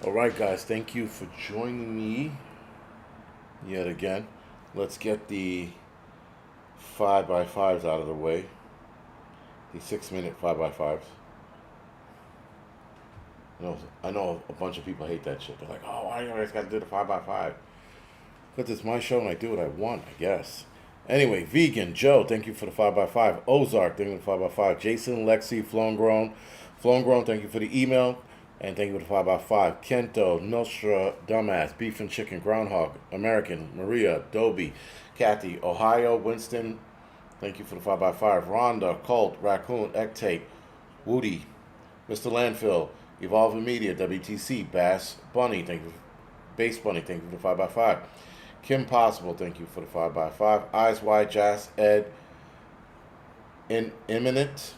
All right, guys, thank you for joining me yet again. Let's get the 5 by 5s out of the way. The 6-minute 5 by 5s. I know a bunch of people hate that shit. They're like, oh, why do you always got to do the 5 by 5? Because it's my show and I do what I want, I guess. Anyway, Vegan, Joe, thank you for the 5 by 5. Ozark, thank you for the 5 by 5. Jason, Lexi, Flown Grown. Flown Grown, thank you for the email. And thank you for the 5 by 5. Kento, Nostra, Dumbass, Beef and Chicken, Groundhog, American, Maria, Dobie, Kathy, Ohio, Winston, thank you for the 5 by 5. Rhonda, Colt, Raccoon, Ectate, Woody, Mr. Landfill, Evolving Media, WTC, Bass Bunny, thank you. Bass Bunny, thank you for the 5 by 5. Kim Possible, thank you for the 5 by 5. Eyes Wide, Jazz, Ed, Imminent,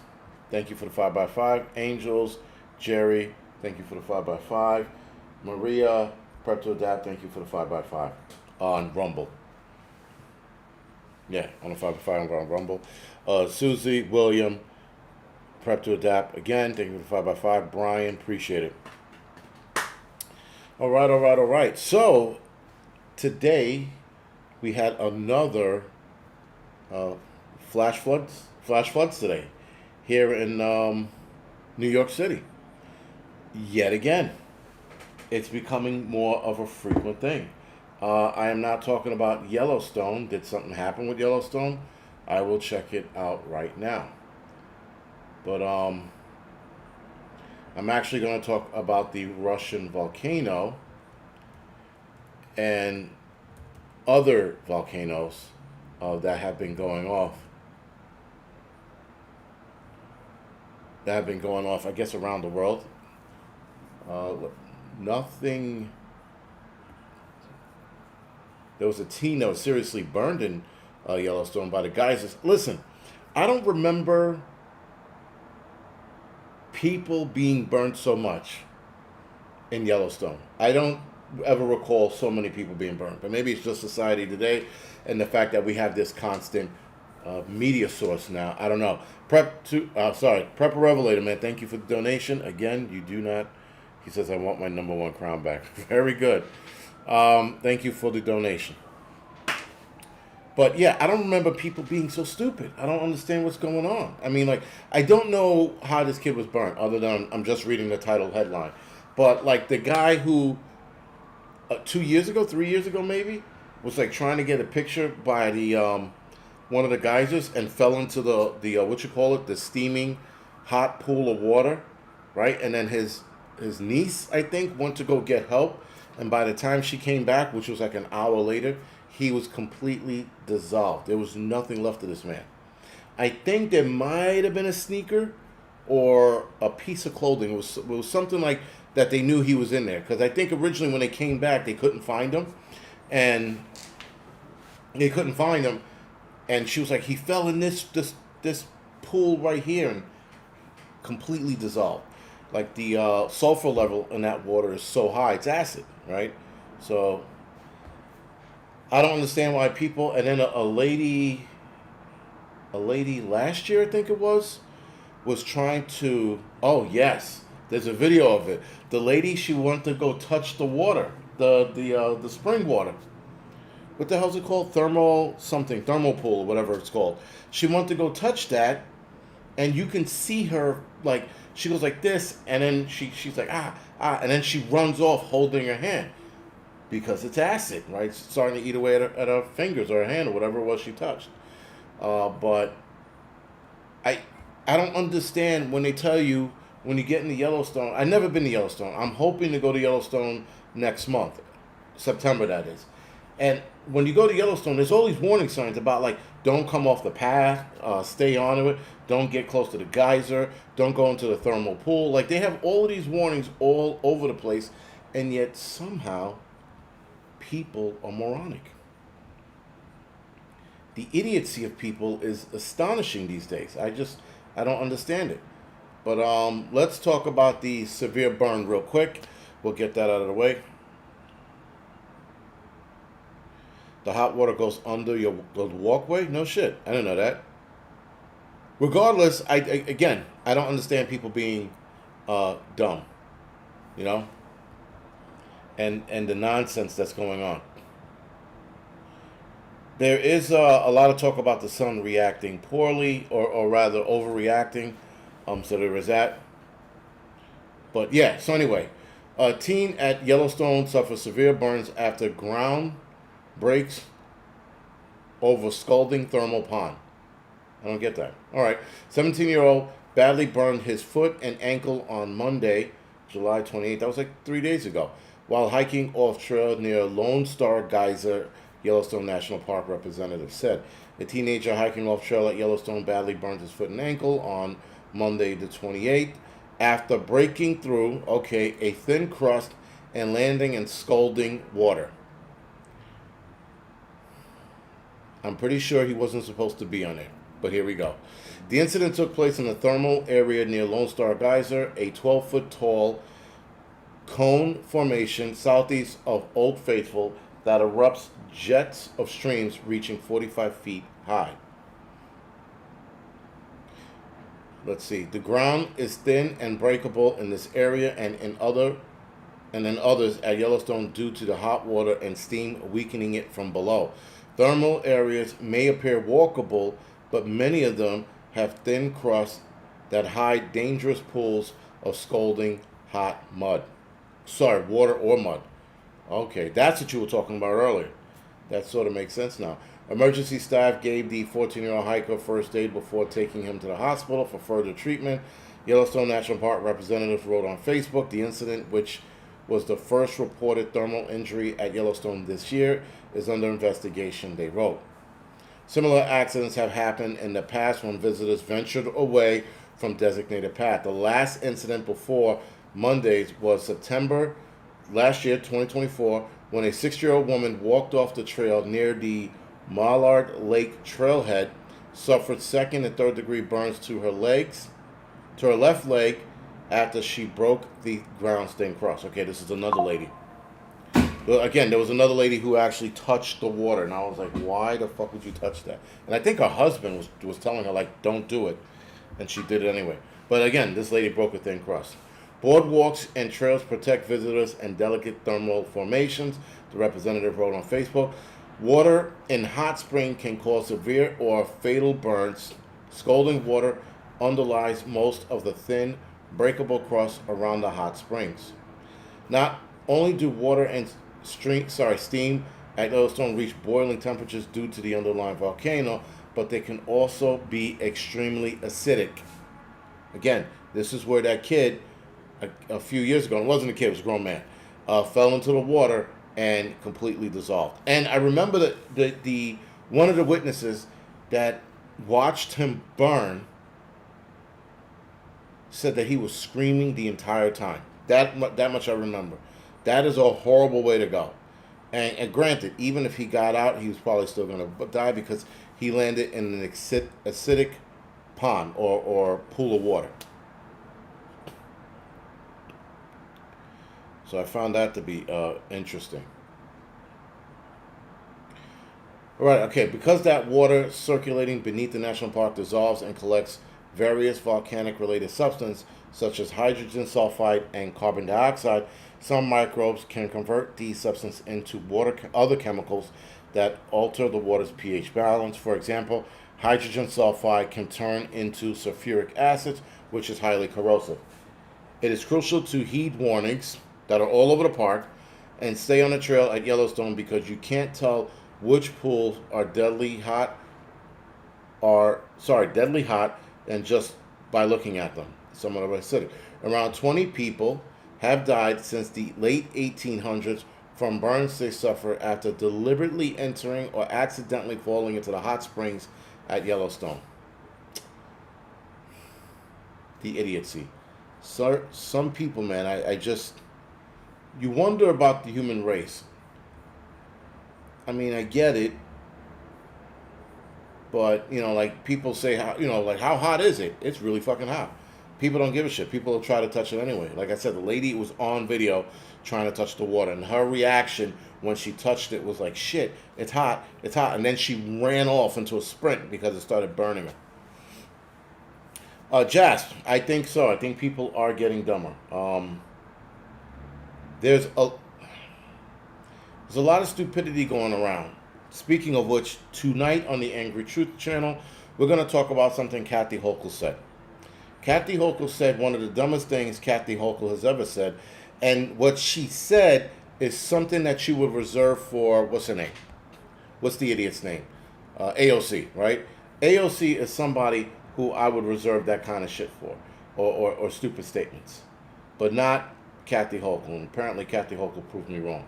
thank you for the 5 by 5. Angels, Jerry, thank you for the 5 by 5. Maria, Prep to Adapt, thank you for the 5 by 5 on Rumble. Yeah, on the 5 by 5 on Rumble. Susie, William, Prep to Adapt again, thank you for the 5 by 5. Brian, appreciate it. All right. So today we had another flash floods today here in New York City. Yet again, it's becoming more of a frequent thing. I am not talking about Yellowstone. Did something happen with Yellowstone? I will check it out right now. But I'm actually going to talk about the Russian volcano and other volcanoes that have been going off. I guess, around the world. Nothing. There was a teen that was seriously burned in Yellowstone by the geysers. Listen, I don't remember people being burned so much in Yellowstone. I don't ever recall so many people being burned. But maybe it's just society today and the fact that we have this constant media source now. I don't know. Prepper Revelator, man. Thank you for the donation. Again, you do not. He says, I want my #1 crown back. Very good. Thank you for the donation. But yeah, I don't remember people being so stupid. I don't understand what's going on. I mean, like, I don't know how this kid was burnt, other than I'm just reading the title headline. But like the guy who 3 years ago maybe, was like trying to get a picture by the one of the geysers and fell into the what you call it, the steaming hot pool of water, right? And then his niece, I think, went to go get help, and by the time she came back, which was like an hour later, he was completely dissolved. There was nothing left of this man. I think there might have been a sneaker or a piece of clothing. It was something like that. They knew he was in there, because I think originally when they came back, they couldn't find him, and she was like, he fell in this pool right here and completely dissolved. Like the sulfur level in that water is so high, it's acid, right? So I don't understand why people. And then a lady last year, I think it was trying to. Oh yes, there's a video of it. The lady, she wanted to go touch the water, the spring water. What the hell's it called? Thermal pool, or whatever it's called. She wanted to go touch that, and you can see her, like, she goes like this, and then she's like, and then she runs off holding her hand, because it's acid, right? It's starting to eat away at her fingers or her hand or whatever it was she touched. But I don't understand when they tell you, when you get into Yellowstone. I've never been to Yellowstone. I'm hoping to go to Yellowstone next month, September that is. And when you go to Yellowstone, there's all these warning signs about, like, don't come off the path, stay on it, don't get close to the geyser, don't go into the thermal pool. Like, they have all of these warnings all over the place, and yet somehow people are moronic. The idiocy of people is astonishing these days. I don't understand it. But let's talk about the severe burn real quick. We'll get that out of the way. The hot water goes under the walkway? No shit. I didn't know that. Regardless, I don't understand people being dumb. You know? and the nonsense that's going on. There is a lot of talk about the sun reacting poorly, or rather overreacting. So there is that. But yeah, so anyway, a teen at Yellowstone suffers severe burns after ground breaks over scalding thermal pond. I don't get that. All right. 17-year-old badly burned his foot and ankle on Monday, July 28th. That was like 3 days ago, while hiking off trail near Lone Star Geyser, Yellowstone National Park representative said. A teenager hiking off trail at Yellowstone badly burned his foot and ankle on Monday the 28th after breaking through, a thin crust and landing in scalding water. I'm pretty sure he wasn't supposed to be on it, but here we go. The incident took place in the thermal area near Lone Star Geyser, a 12-foot tall cone formation southeast of Old Faithful that erupts jets of streams reaching 45 feet high. Let's see. The ground is thin and breakable in this area and in others at Yellowstone due to the hot water and steam weakening it from below. Thermal areas may appear walkable, but many of them have thin crusts that hide dangerous pools of scalding hot mud. Sorry, water or mud. Okay, that's what you were talking about earlier. That sort of makes sense now. Emergency staff gave the 14-year-old hiker first aid before taking him to the hospital for further treatment. Yellowstone National Park representatives wrote on Facebook the incident, which was the first reported thermal injury at Yellowstone this year, is under investigation, they wrote. Similar accidents have happened in the past when visitors ventured away from designated path. The last incident before Monday's was September last year, 2024, when a 6-year-old woman walked off the trail near the Mallard Lake trailhead, suffered second and third degree burns to her left leg after she broke the ground stained cross. Okay, this is another lady. Well, again, there was another lady who actually touched the water, and I was like, why the fuck would you touch that? And I think her husband was telling her, like, don't do it. And she did it anyway. But again, this lady broke a thin crust. Boardwalks and trails protect visitors and delicate thermal formations, the representative wrote on Facebook. Water in hot spring can cause severe or fatal burns. Scalding water underlies most of the thin, breakable crust around the hot springs. Not only do water and steam at Yellowstone reach boiling temperatures due to the underlying volcano, but they can also be extremely acidic. Again, this is where that kid, a few years ago, it wasn't a kid, it was a grown man, fell into the water and completely dissolved. And I remember that the one of the witnesses that watched him burn said that he was screaming the entire time. That much I remember. That is a horrible way to go. And granted, even if he got out, he was probably still going to die because he landed in an acidic pond or pool of water. So I found that to be interesting. All right, okay, because that water circulating beneath the national park dissolves and collects various volcanic-related substances, such as hydrogen sulfide and carbon dioxide, some microbes can convert these substances into other chemicals that alter the water's pH balance. For example, hydrogen sulfide can turn into sulfuric acid, which is highly corrosive. It is crucial to heed warnings that are all over the park and stay on the trail at Yellowstone because you can't tell which pools are deadly hot and just by looking at them. Some of them are acidic. Around 20 people have died since the late 1800s from burns they suffer after deliberately entering or accidentally falling into the hot springs at Yellowstone. The idiocy. So, some people, man, I just... You wonder about the human race. I mean, I get it. But, like people say, how hot is it? It's really fucking hot. People don't give a shit. People will try to touch it anyway. Like I said, the lady was on video trying to touch the water. And her reaction when she touched it was like, shit, it's hot. And then she ran off into a sprint because it started burning her. Jasp, I think so. I think people are getting dumber. There's a lot of stupidity going around. Speaking of which, tonight on the Angry Truth channel, we're going to talk about something Kathy Hochul said. Kathy Hochul said one of the dumbest things Kathy Hochul has ever said, and what she said is something that she would reserve for, what's her name? What's the idiot's name? AOC, right? AOC is somebody who I would reserve that kind of shit for, or stupid statements, but not Kathy Hochul. And apparently Kathy Hochul proved me wrong.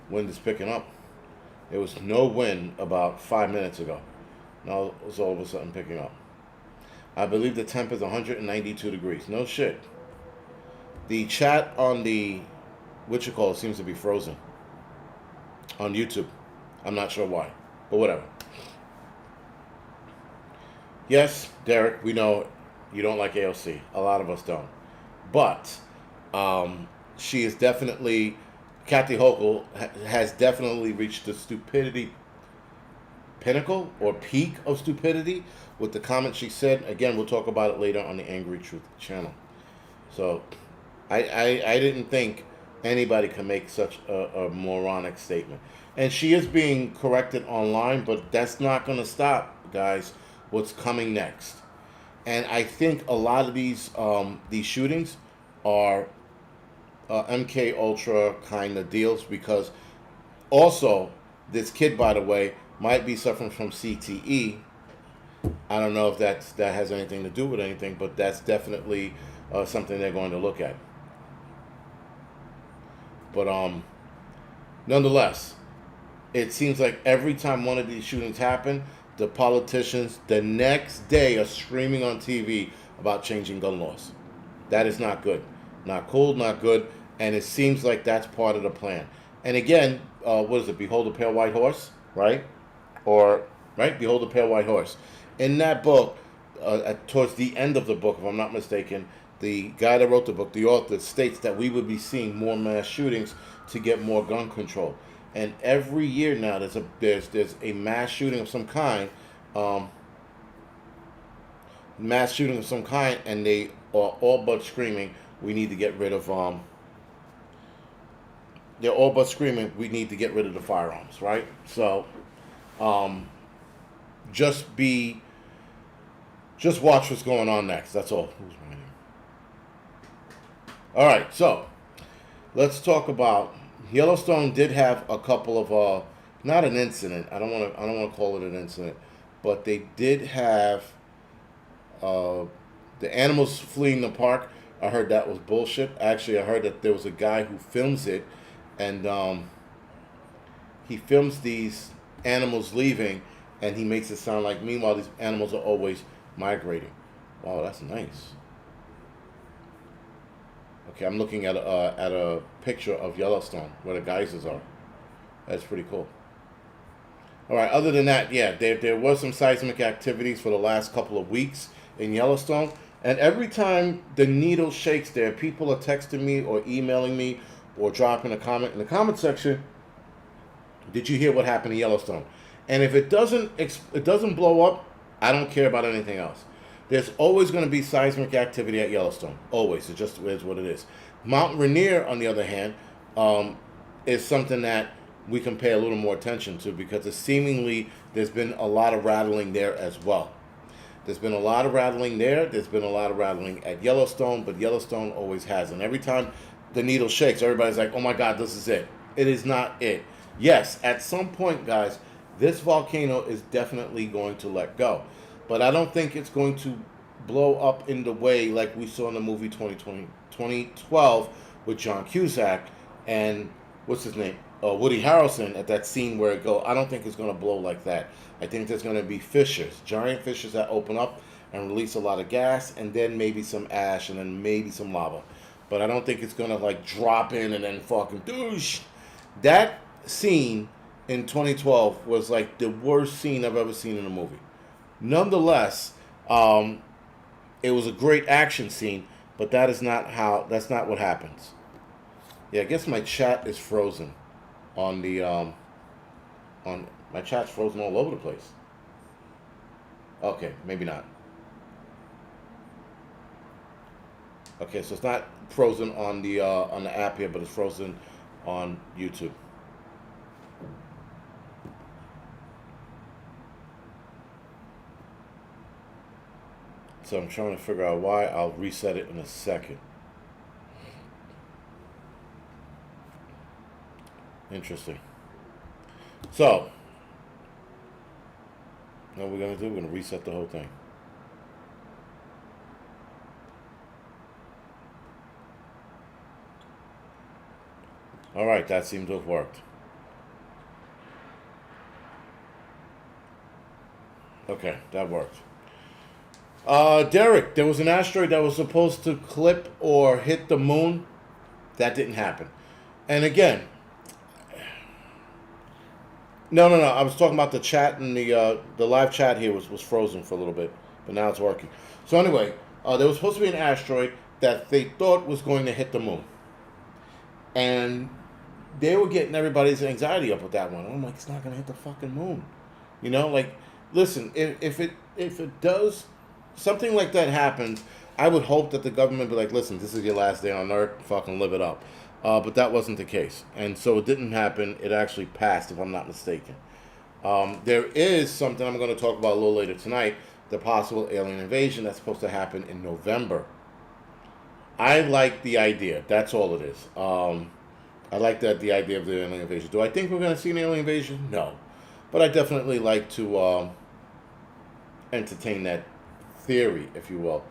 Wind is picking up. There was no wind about 5 minutes ago. Now it's all of a sudden picking up. I believe the temp is 192 degrees. No shit. The chat on the seems to be frozen on YouTube. I'm not sure why, but whatever. Yes, Derek, we know you don't like AOC. A lot of us don't. But she is definitely, Kathy Hochul has definitely reached the stupidity pinnacle or peak of stupidity with the comment she said. Again, we'll talk about it later on the Angry Truth channel. So I didn't think anybody can make such a moronic statement. And she is being corrected online, but that's not going to stop, guys, what's coming next. And I think a lot of these shootings are MK Ultra kind of deals, because also this kid, by the way, might be suffering from CTE. I don't know if that has anything to do with anything, but that's definitely something they're going to look at. But nonetheless, it seems like every time one of these shootings happen, the politicians the next day are screaming on TV about changing gun laws. That is not good. Not cool, not good. And it seems like that's part of the plan. And again, what is it? Behold a pale white horse, right? Behold a pale white horse. In that book, towards the end of the book, if I'm not mistaken, the guy that wrote the book, the author, states that we would be seeing more mass shootings to get more gun control. And every year now, there's a mass shooting of some kind, and they are all but screaming, we need to get rid of they're all but screaming, we need to get rid of the firearms, right? So just watch what's going on next. That's all. Who's right here? All right, so let's talk about Yellowstone. Did have a couple of not an incident. I don't want to call it an incident, but they did have the animals fleeing the park. I heard that was bullshit. Actually, I heard that there was a guy who films it, and he films these animals leaving, and he makes it sound like, meanwhile, these animals are always migrating. Wow, that's nice. Okay, I'm looking at a picture of Yellowstone where the geysers are. That's pretty cool. All right, other than that, yeah, there was some seismic activities for the last couple of weeks in Yellowstone. And every time the needle shakes there, people are texting me or emailing me or dropping a comment in the comment section. Did you hear what happened in Yellowstone? And if it doesn't blow up, I don't care about anything else. There's always going to be seismic activity at Yellowstone. Always. It just is what it is. Mount Rainier, on the other hand, is something that we can pay a little more attention to, because there's been a lot of rattling there as well. There's been a lot of rattling there. There's been a lot of rattling at Yellowstone, but Yellowstone always has. And every time the needle shakes, everybody's like, oh my God, this is it. It is not it. Yes, at some point, guys, this volcano is definitely going to let go. But I don't think it's going to blow up in the way like we saw in the movie 2012 with John Cusack and, what's his name? Woody Harrelson, at that scene where it go. I don't think it's going to blow like that. I think there's going to be fissures, giant fissures that open up and release a lot of gas, and then maybe some ash, and then maybe some lava. But I don't think it's going to like drop in and then fucking douche. That scene in 2012 was like the worst scene I've ever seen in a movie. Nonetheless, it was a great action scene, but that's not what happens. Yeah, I guess my chat is frozen on the my chat's frozen all over the place. Okay, maybe not. Okay, so it's not frozen on the app here, but it's frozen on YouTube. So I'm trying to figure out why. I'll reset it in a second. Interesting. So, what we're going to do, we're going to reset the whole thing. All right, that seems to have worked. Okay, that worked. Derek, there was an asteroid that was supposed to clip or hit the moon. That didn't happen. And again, no. I was talking about the chat, and the live chat here was frozen for a little bit, but now it's working. So anyway, there was supposed to be an asteroid that they thought was going to hit the moon, and they were getting everybody's anxiety up with that one. I'm like, it's not going to hit the fucking moon, Like, listen, if it does, something like that happens, I would hope that the government would be like, listen, this is your last day on Earth, fucking live it up. But that wasn't the case. And so it didn't happen. It actually passed, if I'm not mistaken. There is something I'm going to talk about a little later tonight, the possible alien invasion that's supposed to happen in November. I like the idea. That's all it is. I like the idea of the alien invasion. Do I think we're going to see an alien invasion? No. But I definitely like to entertain that theory, if you will.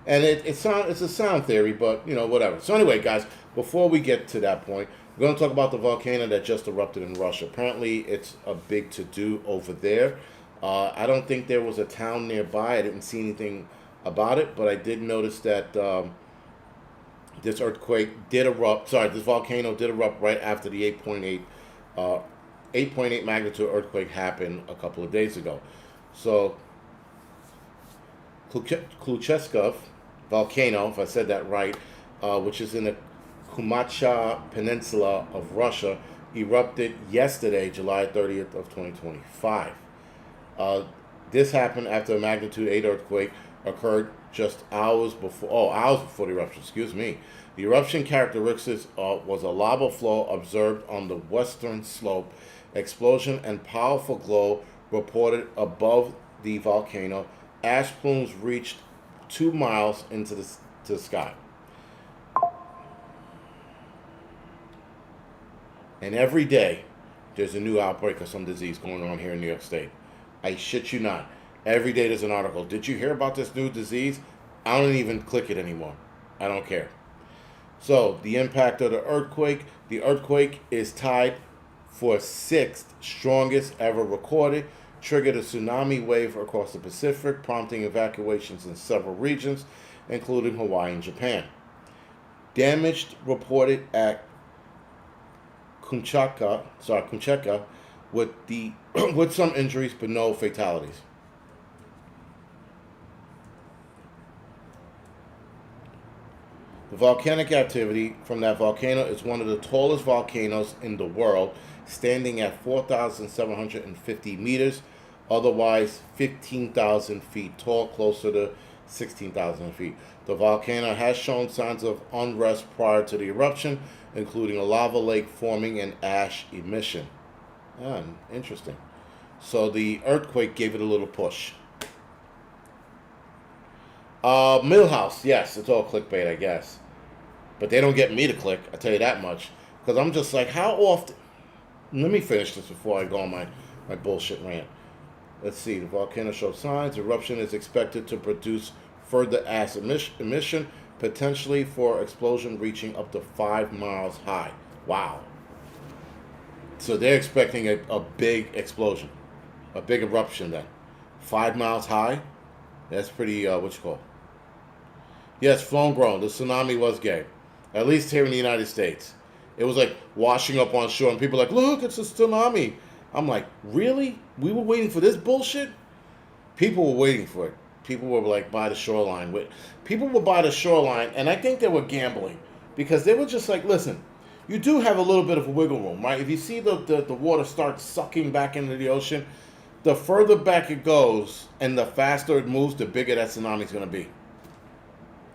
And it's a sound theory, but, whatever. So anyway, guys, before we get to that point, we're going to talk about the volcano that just erupted in Russia. Apparently, it's a big to-do over there. I don't think there was a town nearby. I didn't see anything about it, but I did notice that this volcano did erupt right after the 8.8 magnitude earthquake happened a couple of days ago. So, Kluchevskov volcano, if I said that right, which is in the Kumacha Peninsula of Russia, erupted yesterday, July 30th of 2025. This happened after a magnitude 8 earthquake occurred just hours before the eruption, excuse me. The eruption characteristics was a lava flow observed on the western slope, explosion and powerful glow reported above the volcano. Ash plumes reached 2 miles into the sky. And every day, there's a new outbreak of some disease going on here in New York State. I shit you not. Every day there's an article. Did you hear about this new disease? I don't even click it anymore. I don't care. So, the impact of the earthquake. The earthquake is tied for 6th strongest ever recorded. Triggered a tsunami wave across the Pacific, prompting evacuations in several regions, including Hawaii and Japan. Damage reported at Kunchaka, with some injuries but no fatalities. The volcanic activity from that volcano is one of the tallest volcanoes in the world, standing at 4,750 meters, otherwise 15,000 feet tall, closer to 16,000 feet. The volcano has shown signs of unrest prior to the eruption, including a lava lake forming and ash emission. Interesting. So the earthquake gave it a little push. Millhouse, yes, it's all clickbait, I guess. But they don't get me to click, I tell you that much. Because I'm just like, how often... Let me finish this before I go on my bullshit rant. Let's see, the volcano shows signs. Eruption is expected to produce further ash emission, potentially for explosion reaching up to 5 miles high. Wow. So they're expecting a big explosion, a big eruption then. 5 miles high? That's pretty, what you call? Yes, flown grown. The tsunami was gay. At least here in the United States. It was like washing up on shore and people were like, look, it's a tsunami. I'm like, really? We were waiting for this bullshit? People were waiting for it. People were like by the shoreline. People were by the shoreline, and I think they were gambling. Because they were just like, listen, you do have a little bit of a wiggle room, right? If you see the water start sucking back into the ocean, the further back it goes and the faster it moves, the bigger that tsunami is going to be.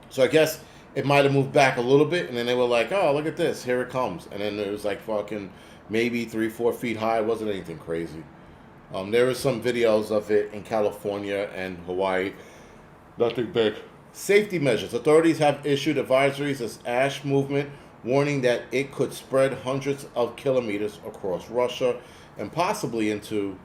So I guess it might have moved back a little bit, and then they were like, "Oh, look at this, here it comes," and then it was like fucking maybe 3-4 feet high. It wasn't anything crazy. There were some videos of it in California and Hawaii. Nothing big. Safety measures. Authorities have issued advisories as ash movement, warning that it could spread hundreds of kilometers across Russia and possibly into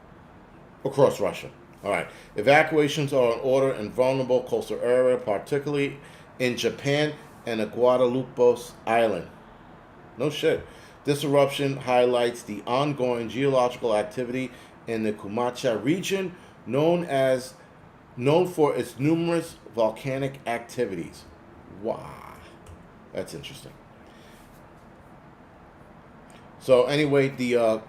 across Russia. All right. Evacuations are in order in vulnerable coastal area, particularly in Japan and the Guadalupe Island. No shit. This eruption highlights the ongoing geological activity in the Kumacha region, known for its numerous volcanic activities. Wow, that's interesting. So anyway, the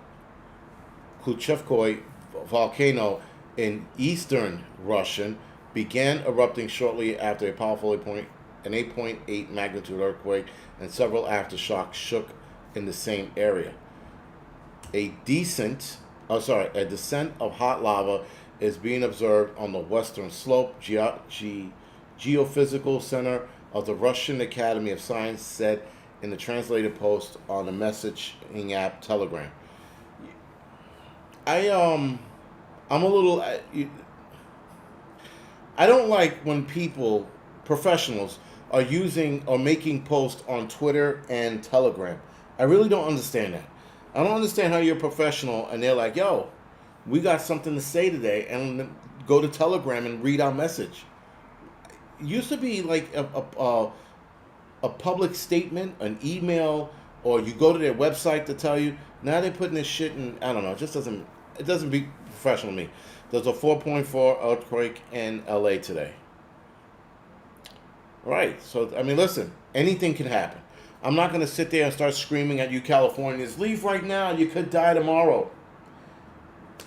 Kluchevskoy volcano in eastern Russia began erupting shortly after a powerful an 8.8 magnitude earthquake and several aftershocks shook in the same area. A descent of hot lava is being observed on the western slope. Geophysical Center of the Russian Academy of Science said in the translated post on the messaging app Telegram. I'm a little. I don't like when people, professionals, are using or making posts on Twitter and Telegram. I really don't understand that. I don't understand how you're a professional and they're like, "Yo, we got something to say today," and go to Telegram and read our message. It used to be like a public statement, an email, or you go to their website to tell you. Now they're putting this shit in. I don't know. It doesn't be professional to me. There's a 4.4 earthquake in LA today. Right. So I mean, listen. Anything can happen. I'm not going to sit there and start screaming at you Californians, leave right now, you could die tomorrow.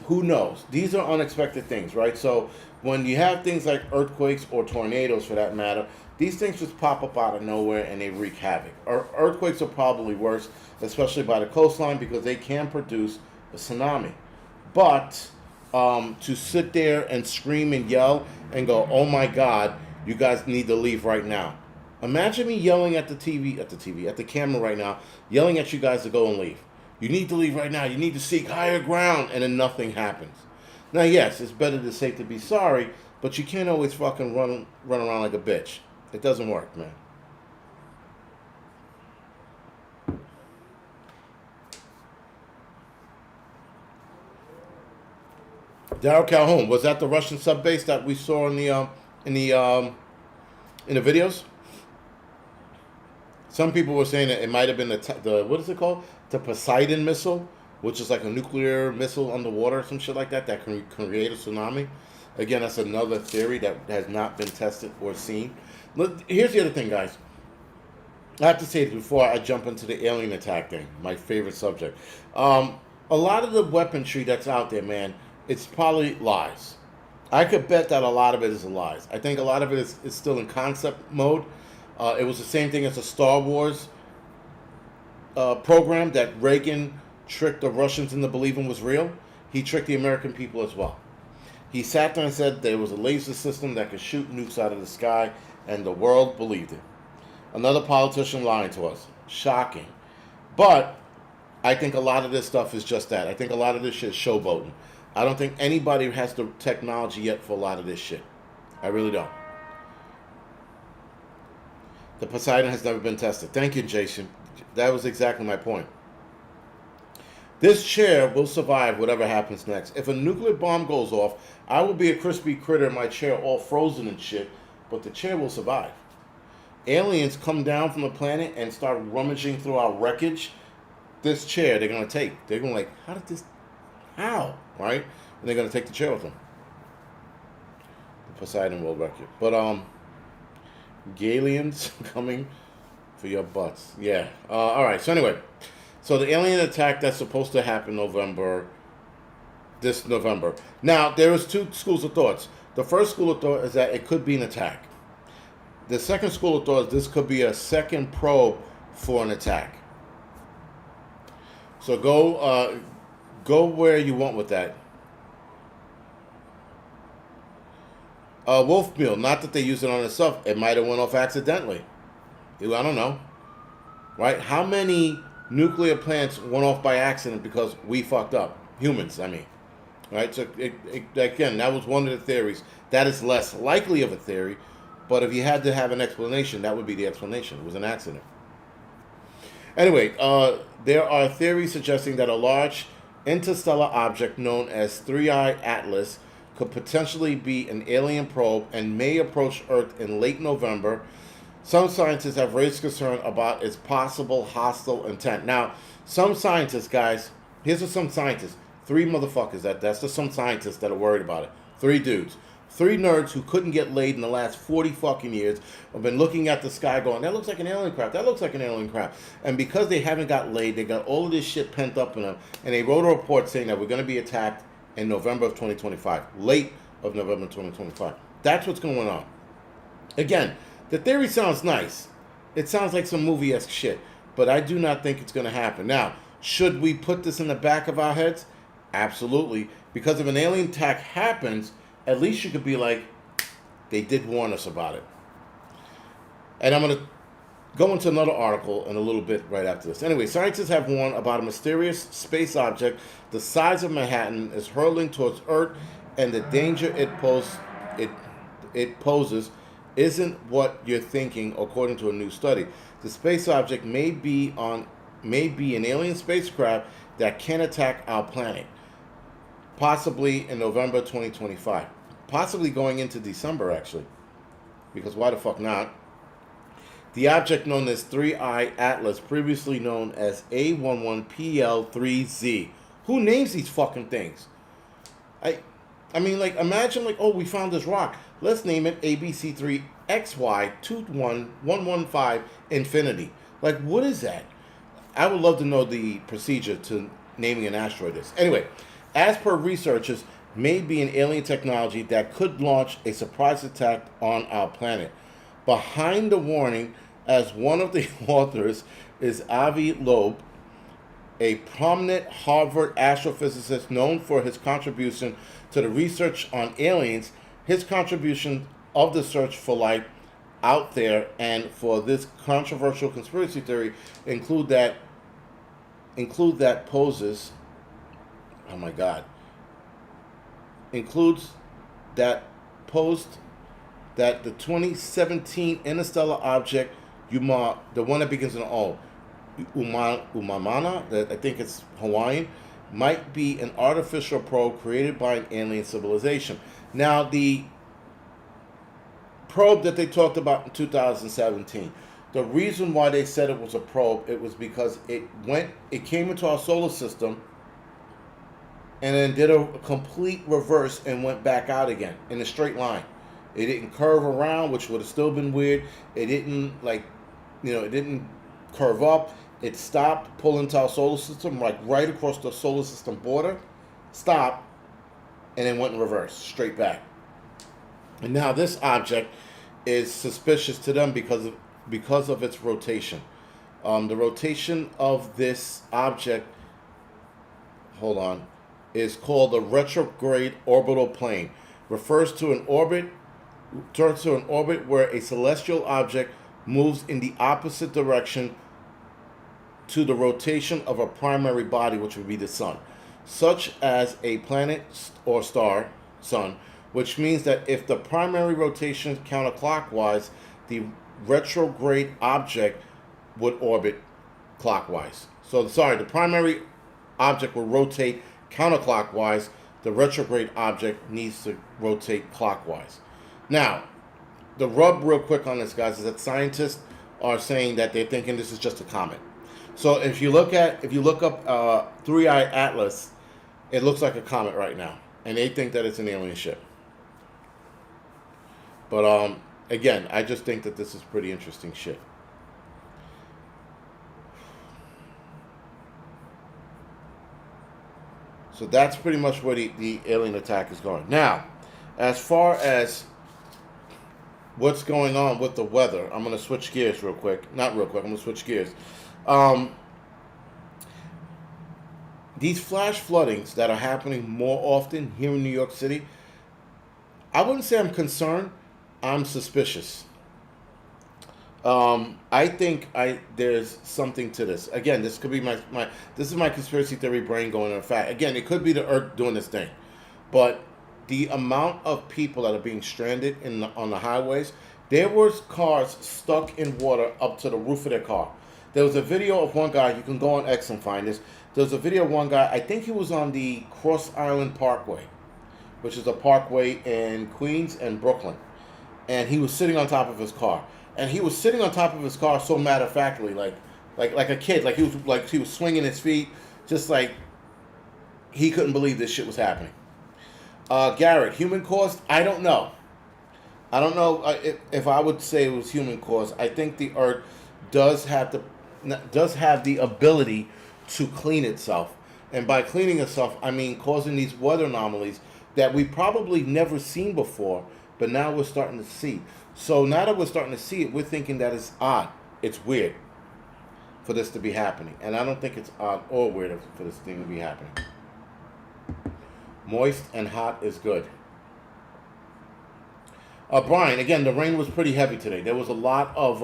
Who knows? These are unexpected things, right? So when you have things like earthquakes or tornadoes for that matter, these things just pop up out of nowhere and they wreak havoc. Earthquakes are probably worse, especially by the coastline, because they can produce a tsunami. But to sit there and scream and yell and go, "Oh my God, you guys need to leave right now." Imagine me yelling at the camera right now, yelling at you guys to go and leave. You need to leave right now. You need to seek higher ground, and then nothing happens. Now, yes, it's better to say to be sorry, but you can't always fucking run around like a bitch. It doesn't work, man. Daryl Calhoun, was that the Russian sub base that we saw in the videos? Some people were saying that it might have been the what is it called? The Poseidon missile, which is like a nuclear missile underwater or some shit like that can create a tsunami. Again, that's another theory that has not been tested or seen. Look, here's the other thing, guys. I have to say this before I jump into the alien attack thing, my favorite subject. A lot of the weaponry that's out there, man, it's probably lies. I could bet that a lot of it is lies. I think a lot of it is still in concept mode. It was the same thing as the Star Wars program that Reagan tricked the Russians into believing was real. He tricked the American people as well. He sat there and said there was a laser system that could shoot nukes out of the sky, and the world believed it. Another politician lying to us. Shocking. But I think a lot of this stuff is just that. I think a lot of this shit is showboating. I don't think anybody has the technology yet for a lot of this shit. I really don't. The Poseidon has never been tested. Thank you, Jason. That was exactly my point. This chair will survive whatever happens next. If a nuclear bomb goes off, I will be a crispy critter in my chair all frozen and shit, but the chair will survive. Aliens come down from the planet and start rummaging through our wreckage. This chair they're going to take. They're going to like, how? Right? And they're going to take the chair with them. The Poseidon will wreck you. But, Galians coming for your butts. Yeah. All right. So anyway, so the alien attack that's supposed to happen this November. Now, there is two schools of thoughts. The first school of thought is that it could be an attack. The second school of thought is this could be a second probe for an attack. So go where you want with that. Wolf meal, not that they use it on itself. It might have went off accidentally. I don't know, right? How many nuclear plants went off by accident because we fucked up? Humans, I mean. Right? So, again, that was one of the theories. That is less likely of a theory, but if you had to have an explanation, that would be the explanation. It was an accident. Anyway, there are theories suggesting that a large interstellar object known as 3I Atlas could potentially be an alien probe and may approach Earth in late November. Some scientists have raised concern about its possible hostile intent. Now, some scientists, guys, here's what some scientists, three motherfuckers, that's just some scientists that are worried about it. Three dudes. Three nerds who couldn't get laid in the last 40 fucking years have been looking at the sky going, that looks like an alien craft, that looks like an alien craft. And because they haven't got laid, they got all of this shit pent up in them. And they wrote a report saying that we're going to be attacked in November of 2025. Late of November 2025. That's what's going on. Again, the theory sounds nice. It sounds like some movie-esque shit. But I do not think it's going to happen. Now, should we put this in the back of our heads? Absolutely. Because if an alien attack happens, at least you could be like, they did warn us about it. And I'm going to go into another article in a little bit right after this. Anyway, scientists have warned about a mysterious space object the size of Manhattan is hurtling towards Earth, and the danger it poses isn't what you're thinking, according to a new study. The space object may be an alien spacecraft that can attack our planet, possibly in November 2025. Possibly going into December, actually. Because why the fuck not? The object known as 3I Atlas, previously known as A11PL3Z. Who names these fucking things? I mean, like, imagine, like, oh, we found this rock. Let's name it ABC3XY21115 Infinity. Like, what is that? I would love to know the procedure to naming an asteroid this. Anyway, as per researchers, may be an alien technology that could launch a surprise attack on our planet. Behind the warning, as one of the authors, is Avi Loeb, a prominent Harvard astrophysicist known for his contribution to the research on aliens. His contribution of the search for life out there and for this controversial conspiracy theory include that poses, oh my God, includes that post that the 2017 interstellar object, the one that begins in O, Umamana, that I think it's Hawaiian, might be an artificial probe created by an alien civilization. Now, the probe that they talked about in 2017, the reason why they said it was a probe, it was because it came into our solar system and then did a complete reverse and went back out again in a straight line. It didn't curve around, which would have still been weird. It didn't it didn't curve up. It stopped, pulled into our solar system, like right across the solar system border, stopped, and then went in reverse, straight back. And now this object is suspicious to them because of its rotation. The rotation of this object, is called the retrograde orbital plane. Refers to an orbit where a celestial object moves in the opposite direction to the rotation of a primary body, which would be the sun, such as a planet or star, sun, which means that if the primary rotation is counterclockwise, the retrograde object would orbit clockwise. The primary object will rotate counterclockwise. The retrograde object needs to rotate clockwise. Now, the rub real quick on this, guys, is that scientists are saying that they're thinking this is just a comet. So if you look up 3I Atlas, it looks like a comet right now, and they think that it's an alien ship. But again, I just think that this is pretty interesting shit. So that's pretty much where the alien attack is going. Now, as far as what's going on with the weather, I'm going to switch gears real quick. Not real quick, I'm going to switch gears. These flash floodings that are happening more often here in New York City, I wouldn't say I'm concerned. I'm suspicious. I think there's something to this. Again, this could be my this is my conspiracy theory brain going in fact. Again, it could be the Earth doing this thing, but the amount of people that are being stranded on the highways, there were cars stuck in water up to the roof of their car. There was a video of one guy. You can go on X and find this. There was a video of one guy. I think he was on the Cross Island Parkway, which is a parkway in Queens and Brooklyn, and he was sitting on top of his car. And he was sitting on top of his car so matter of factly, like a kid, like he was swinging his feet, just like he couldn't believe this shit was happening. Garrett, human caused? I don't know. I don't know if I would say it was human caused. I think the Earth does have the ability to clean itself, and by cleaning itself, I mean causing these weather anomalies that we probably never seen before, but now we're starting to see. So now that we're starting to see it, we're thinking that it's odd. It's weird for this to be happening. And I don't think it's odd or weird for this thing to be happening. Moist and hot is good. Brian, again, the rain was pretty heavy today. There was a lot of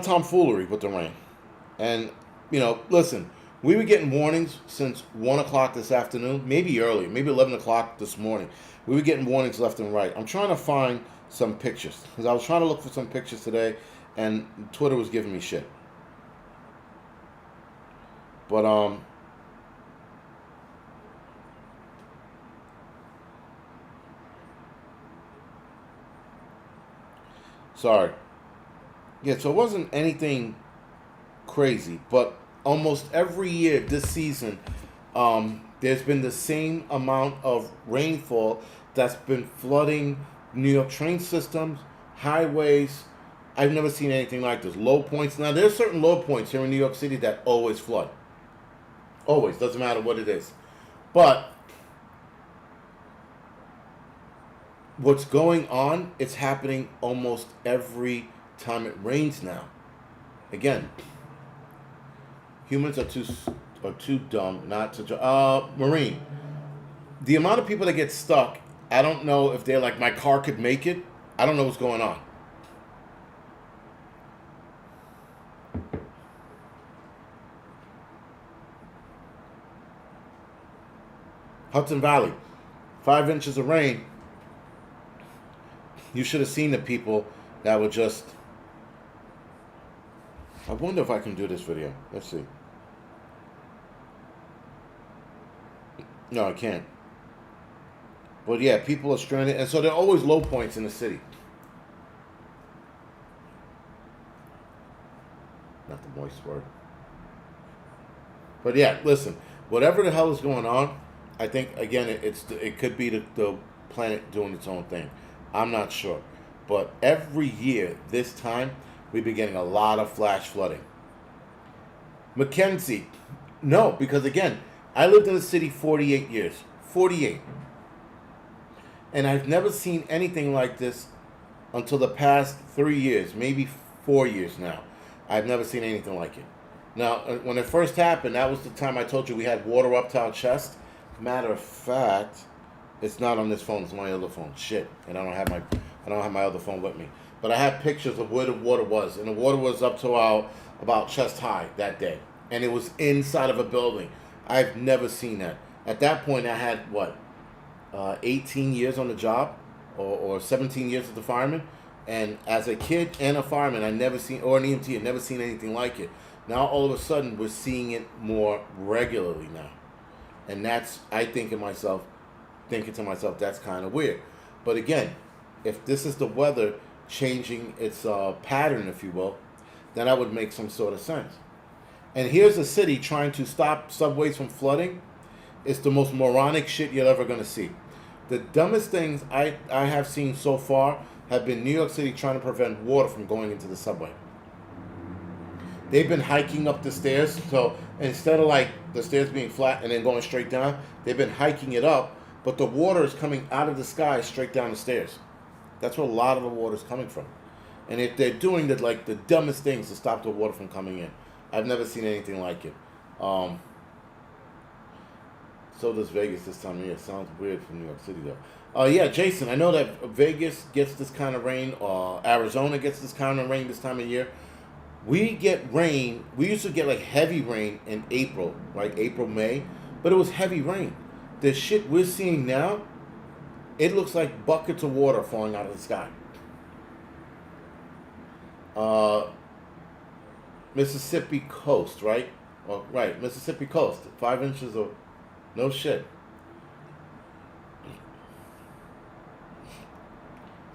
tomfoolery with the rain. And, listen, we were getting warnings since 1 o'clock this afternoon, maybe earlier, maybe 11 o'clock this morning. We were getting warnings left and right. I'm trying to find some pictures, because I was trying to look for some pictures today, and Twitter was giving me shit. But, sorry. Yeah, so it wasn't anything crazy, but almost every year this season, there's been the same amount of rainfall that's been flooding New York train systems, highways. I've never seen anything like this. Low points. Now, there's certain low points here in New York City that always flood. Always. Doesn't matter what it is. But what's going on, it's happening almost every time it rains now. Again, humans are too dumb not to. Marine, the amount of people that get stuck, I don't know if they're like, my car could make it. I don't know what's going on. Hudson Valley, 5 inches of rain. You should have seen the people that were just. I wonder if I can do this video. Let's see. No, I can't. But yeah, people are stranded, and so there are always low points in the city. Not the moist word. But yeah, listen. Whatever the hell is going on, I think again it could be the planet doing its own thing. I'm not sure, but every year this time we've been getting a lot of flash flooding. Mackenzie, no, because again, I lived in the city 48 years. 48. And I've never seen anything like this until the past 3 years, maybe 4 years now. I've never seen anything like it. Now, when it first happened, that was the time I told you we had water up to our chest. Matter of fact, it's not on this phone, it's my other phone. Shit. And I don't have my other phone with me. But I have pictures of where the water was, and the water was up to about chest high that day. And it was inside of a building. I've never seen that. At that point, I had, 18 years on the job, or 17 years as a fireman. And as a kid and a fireman, or an EMT, I'd never seen anything like it. Now, all of a sudden, we're seeing it more regularly now. And that's, I thinking to myself, that's kind of weird. But again, if this is the weather changing its pattern, if you will, then that would make some sort of sense. And here's a city trying to stop subways from flooding. It's the most moronic shit you're ever going to see. The dumbest things I have seen so far have been New York City trying to prevent water from going into the subway. They've been hiking up the stairs, so instead of like the stairs being flat and then going straight down, they've been hiking it up, but the water is coming out of the sky straight down the stairs. That's where a lot of the water is coming from. And if they're doing the dumbest things to stop the water from coming in, I've never seen anything like it. So does Vegas this time of year. Sounds weird from New York City though. Yeah, Jason, I know that Vegas gets this kind of rain, Arizona gets this kind of rain this time of year. We get rain. We used to get like heavy rain in April, like April, May, but it was heavy rain. The shit we're seeing now, it looks like buckets of water falling out of the sky. Mississippi coast, right? Well, right, Mississippi coast. 5 inches of no shit.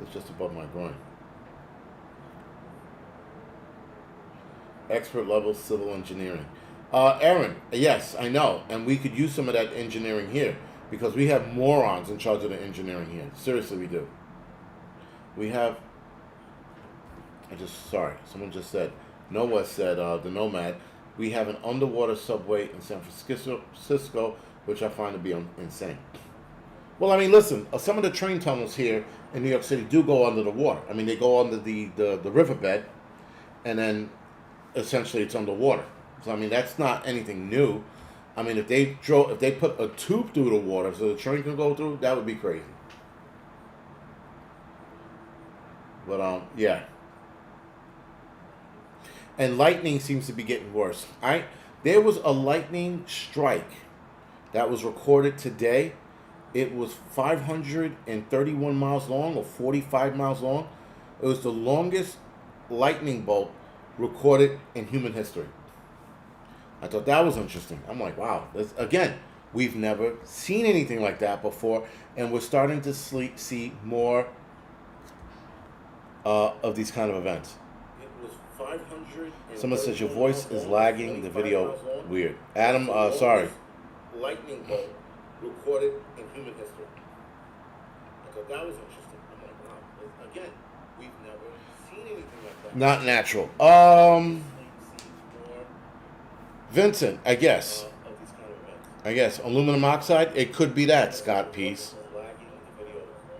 It's just above my groin. Expert level civil engineering. Aaron, yes, I know. And we could use some of that engineering here because we have morons in charge of the engineering here. Seriously, we do. We have, someone just said, Noah said, the Nomad, we have an underwater subway in San Francisco, which I find to be insane. Well, I mean, listen, some of the train tunnels here in New York City do go under the water. I mean, they go under the riverbed, and then essentially it's underwater. So, I mean, that's not anything new. I mean, if they put a tube through the water so the train can go through, that would be crazy. But, yeah. And lightning seems to be getting worse. There was a lightning strike that was recorded today. It was 531 miles long or 45 miles long. It was the longest lightning bolt recorded in human history. I thought that was interesting. I'm like, wow. Again, we've never seen anything like that before, and we're starting to see more of these kind of events. It was 500. Someone says your voice is lagging. The video weird. Adam, sorry. Lightning bolt recorded in human history. I thought that was interesting. I'm like, wow. Again, we've never seen anything like that. Not natural. Vincent, I guess. Aluminum oxide. It could be that. Scott Peace.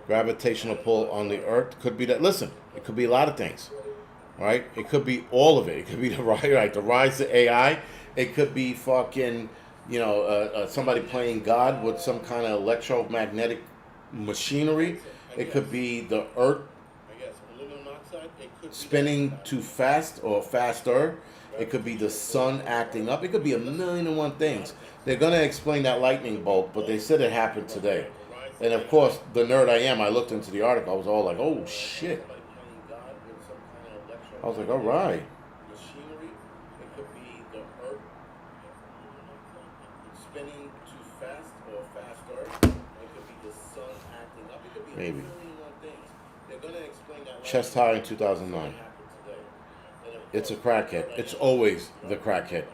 Gravitational pull on the Earth could be that. Listen, it could be a lot of things. Right? It could be all of it. It could be the rise of AI. It could be fucking, somebody playing God with some kind of electromagnetic machinery. It could be the Earth spinning too fast or faster. It could be the sun acting up. It could be a million and one things. They're going to explain that lightning bolt, but they said it happened today. And of course, the nerd I am, I looked into the article. I was all like, oh shit. I was like, all right. Machinery, it could be the Earth spinning too fast or faster. It could be the sun acting up. It could be maybe. A million things. They're going to explain that. Chest high in 2009. It's a crackhead. It's always the crackhead.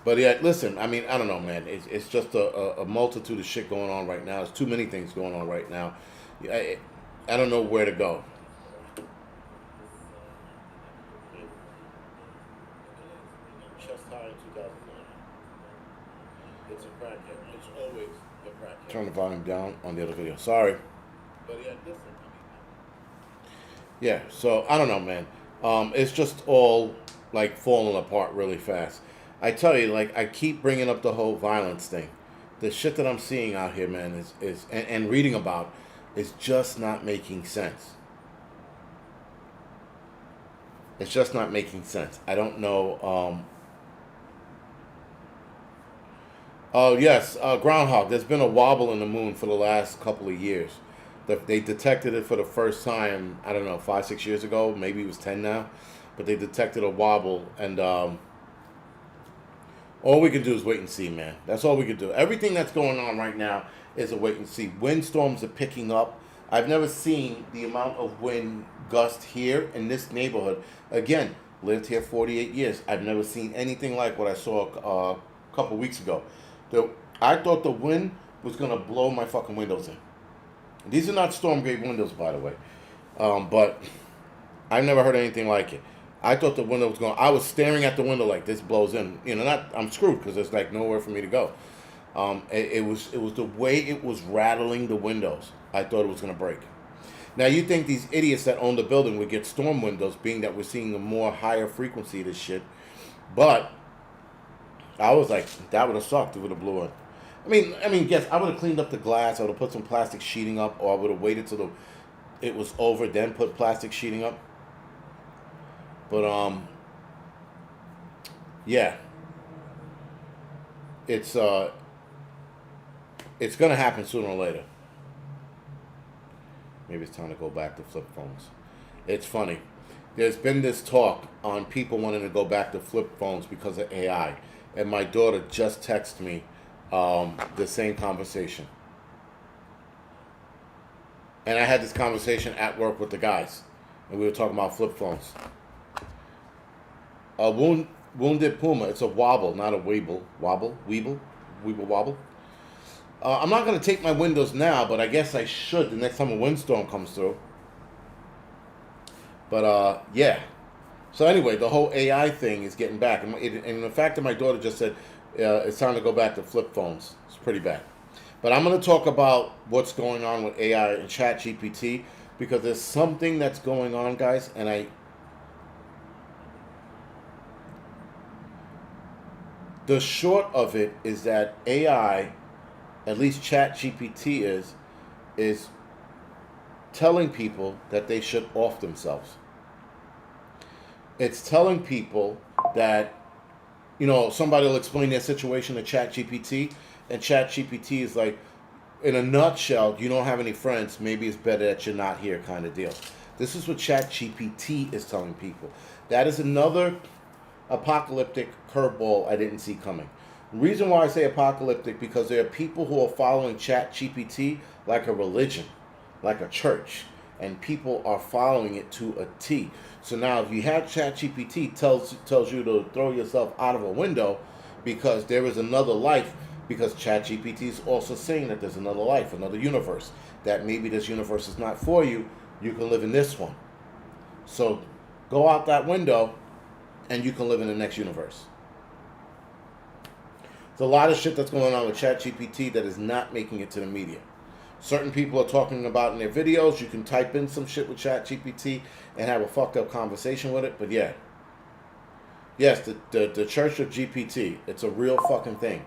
But yeah, listen, I mean, I don't know, man. It's just a multitude of shit going on right now. There's too many things going on right now. I don't know where to go. Turn the volume down on the other video. Sorry. But yeah, listen. Yeah, so I don't know, man. It's just all like falling apart really fast. I tell you, like I keep bringing up the whole violence thing. The shit that I'm seeing out here, man, is and reading about is just not making sense. It's just not making sense. I don't know. Oh, yes, groundhog. There's been a wobble in the moon for the last couple of years. They detected it for the first time, I don't know, 5-6 years ago. Maybe it was 10 now. But they detected a wobble. And all we can do is wait and see, man. That's all we can do. Everything that's going on right now is a wait and see. Windstorms are picking up. I've never seen the amount of wind gust here in this neighborhood. Again, lived here 48 years. I've never seen anything like what I saw a couple weeks ago. I thought the wind was going to blow my fucking windows in. These are not storm gate windows, by the way. But I've never heard anything like it. I thought the window was going. I was staring at the window like this blows in. I'm screwed because there's like nowhere for me to go. It was the way it was rattling the windows. I thought it was going to break. Now you think these idiots that own the building would get storm windows, being that we're seeing a more higher frequency of this shit. But I was like, that would have sucked. It would have blew it. I mean, guess I would have cleaned up the glass. I would have put some plastic sheeting up, or I would have waited till it was over, then put plastic sheeting up. But yeah, it's gonna happen sooner or later. Maybe it's time to go back to flip phones. It's funny. There's been this talk on people wanting to go back to flip phones because of AI, and my daughter just texted me the same conversation. And I had this conversation at work with the guys, and we were talking about flip phones. A wounded puma. It's a wobble, not a weeble. Weeble wobble. I'm not going to take my windows now, but I guess I should the next time a windstorm comes through. But yeah. So anyway, the whole AI thing is getting back, and the fact that my daughter just said it's time to go back to flip phones, it's pretty bad. But I'm going to talk about what's going on with AI and ChatGPT, because there's something that's going on, guys, and the short of it is that AI, at least ChatGPT is telling people that they should off themselves. It's telling people that, somebody will explain their situation to ChatGPT, and ChatGPT is like, in a nutshell, you don't have any friends, maybe it's better that you're not here kind of deal. This is what ChatGPT is telling people. That is another apocalyptic curveball I didn't see coming. The reason why I say apocalyptic, because there are people who are following ChatGPT like a religion, like a church, and people are following it to a T. So now if you have ChatGPT tells you to throw yourself out of a window because there is another life, because ChatGPT is also saying that there's another life, another universe, that maybe this universe is not for you, you can live in this one. So go out that window and you can live in the next universe. There's a lot of shit that's going on with ChatGPT that is not making it to the media. Certain people are talking about in their videos. You can type in some shit with ChatGPT and have a fucked up conversation with it. But yeah. Yes, the Church of GPT. It's a real fucking thing.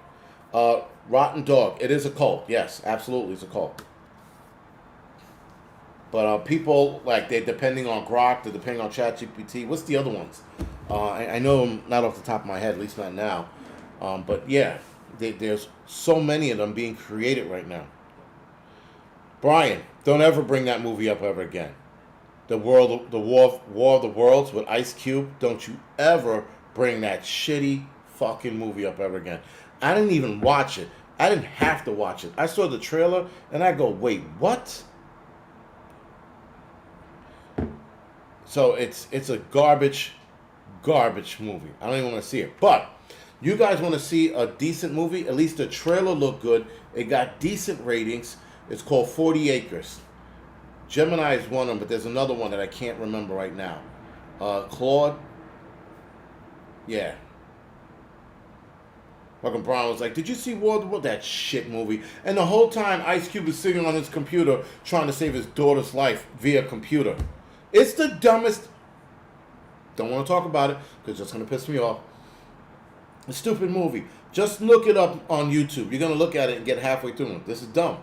Rotten Dog. It is a cult. Yes, absolutely, it's a cult. But people, like, they're depending on Grok. They're depending on ChatGPT. What's the other ones? I know them not off the top of my head, at least not now. But yeah, there's so many of them being created right now. Brian, don't ever bring that movie up ever again. The War of the Worlds with Ice Cube. Don't you ever bring that shitty fucking movie up ever again. I didn't even watch it. I didn't have to watch it. I saw the trailer and I go, wait, what? So it's a garbage movie. I don't even want to see it. But you guys want to see a decent movie? At least the trailer looked good. It got decent ratings. It's called 40 Acres. Gemini is one of them, but there's another one that I can't remember right now. Claude. Yeah. Fucking Brian was like, did you see War of the World? That shit movie. And the whole time, Ice Cube was sitting on his computer trying to save his daughter's life via computer. It's the dumbest. Don't want to talk about it because it's going to piss me off. A stupid movie. Just look it up on YouTube. You're going to look at it and get halfway through it. This is dumb.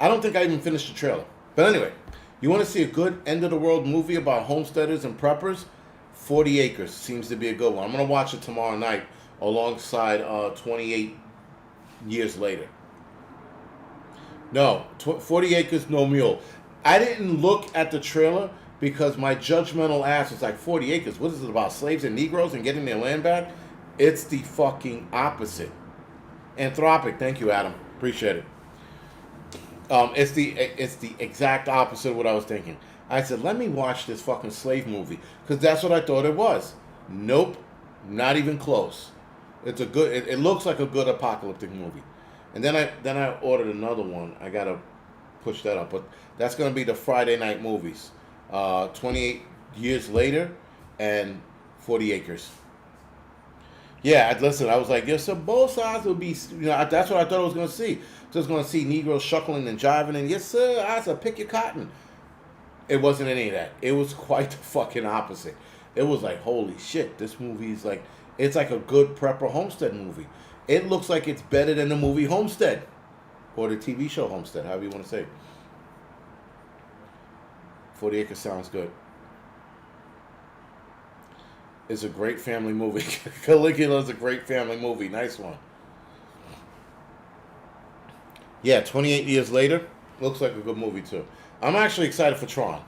I don't think I even finished the trailer. But anyway, you want to see a good end-of-the-world movie about homesteaders and preppers? 40 Acres seems to be a good one. I'm going to watch it tomorrow night alongside 28 Years Later. No, 40 Acres, No Mule. I didn't look at the trailer because my judgmental ass was like, 40 acres, what is it about, slaves and Negroes and getting their land back? It's the fucking opposite. Anthropic, thank you, Adam. Appreciate it. It's the exact opposite of what I was thinking. I said, let me watch this fucking slave movie, because that's what I thought it was. Nope, not even close. It's a good. It looks like a good apocalyptic movie. And then I ordered another one. I gotta push that up, but that's gonna be the Friday night movies. 28 Years Later and 40 Acres. Yeah, listen, I was like, yes, so both sides will be, that's what I thought I was going to see. Just going to see Negroes shuckling and jiving, and yes, sir, I said, pick your cotton. It wasn't any of that. It was quite the fucking opposite. It was like, holy shit, this movie is like, It's like a good Prepper Homestead movie. It looks like it's better than the movie Homestead. Or the TV show Homestead, however you want to say it. 40 Acres sounds good. It's a great family movie. Caligula is a great family movie. Nice one. Yeah, 28 years later. Looks like a good movie, too. I'm actually excited for Tron.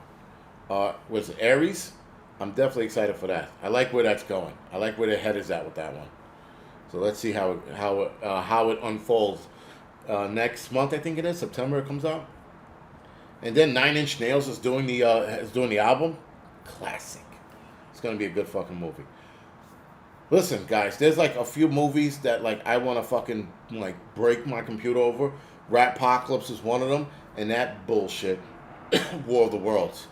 Was it Ares? I'm definitely excited for that. I like where that's going. I like where their head is at with that one. So let's see how it unfolds. Next month, I think it is September. It comes out, and then 9 Inch Nails is doing the album. Classic. It's gonna be a good fucking movie. Listen, guys, there's like a few movies that like I want to fucking like break my computer over. Ratpocalypse is one of them, and that bullshit, War of the Worlds.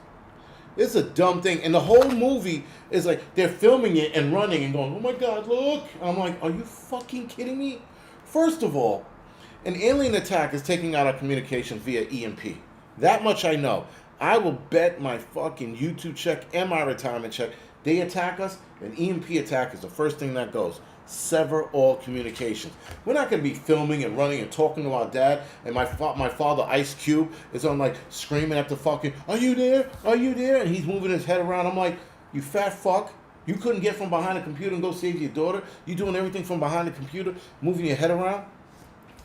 It's a dumb thing, and the whole movie is like they're filming it and running and going, "Oh my God, look!" And I'm like, "Are you fucking kidding me?" First of all, an alien attack is taking out our communications via EMP. That much I know. I will bet my fucking YouTube check and my retirement check. They attack us, an EMP attack is the first thing that goes. Sever all communications. We're not going to be filming and running and talking to our dad, and my father, Ice Cube, is on like screaming at the fucking, "Are you there? Are you there?" And he's moving his head around. I'm like, "You fat fuck. You couldn't get from behind the computer and go save your daughter? You doing everything from behind the computer, moving your head around?"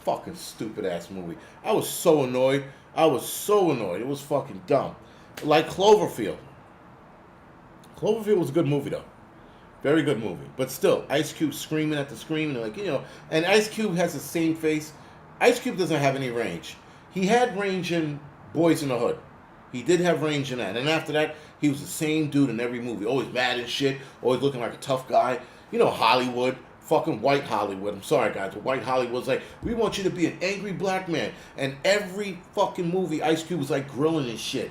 Fucking stupid ass movie. I was so annoyed. It was fucking dumb. Like Cloverfield. Cloverfield was a good movie though. Very good movie. But still, Ice Cube screaming at the screen and like, and Ice Cube has the same face. Ice Cube doesn't have any range. He had range in Boys in the Hood. He did have range in that. And after that, he was the same dude in every movie. Always mad and shit. Always looking like a tough guy. Hollywood. Fucking white Hollywood. I'm sorry, guys. But white Hollywood's like, "We want you to be an angry black man." And every fucking movie, Ice Cube was like grilling and shit.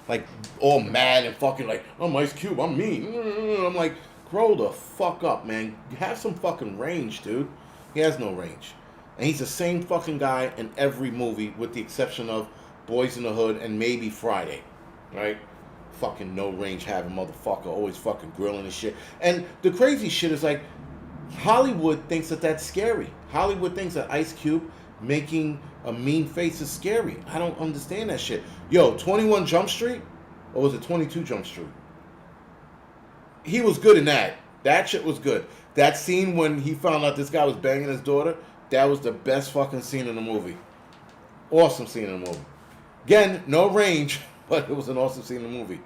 Like, all mad and fucking like, "I'm Ice Cube. I'm mean." I'm like, grow the fuck up, man. Have some fucking range, dude. He has no range. And he's the same fucking guy in every movie with the exception of Boys in the Hood and maybe Friday. Right? Fucking no range having motherfucker. Always fucking grilling and shit. And the crazy shit is like, Hollywood thinks that that's scary. Hollywood thinks that Ice Cube making a mean face is scary. I don't understand that shit. Yo, 21 Jump Street? Or was it 22 Jump Street? He was good in that. That shit was good. That scene when he found out this guy was banging his daughter, that was the best fucking scene in the movie. Awesome scene in the movie. Again, no range, but it was an awesome scene in the movie.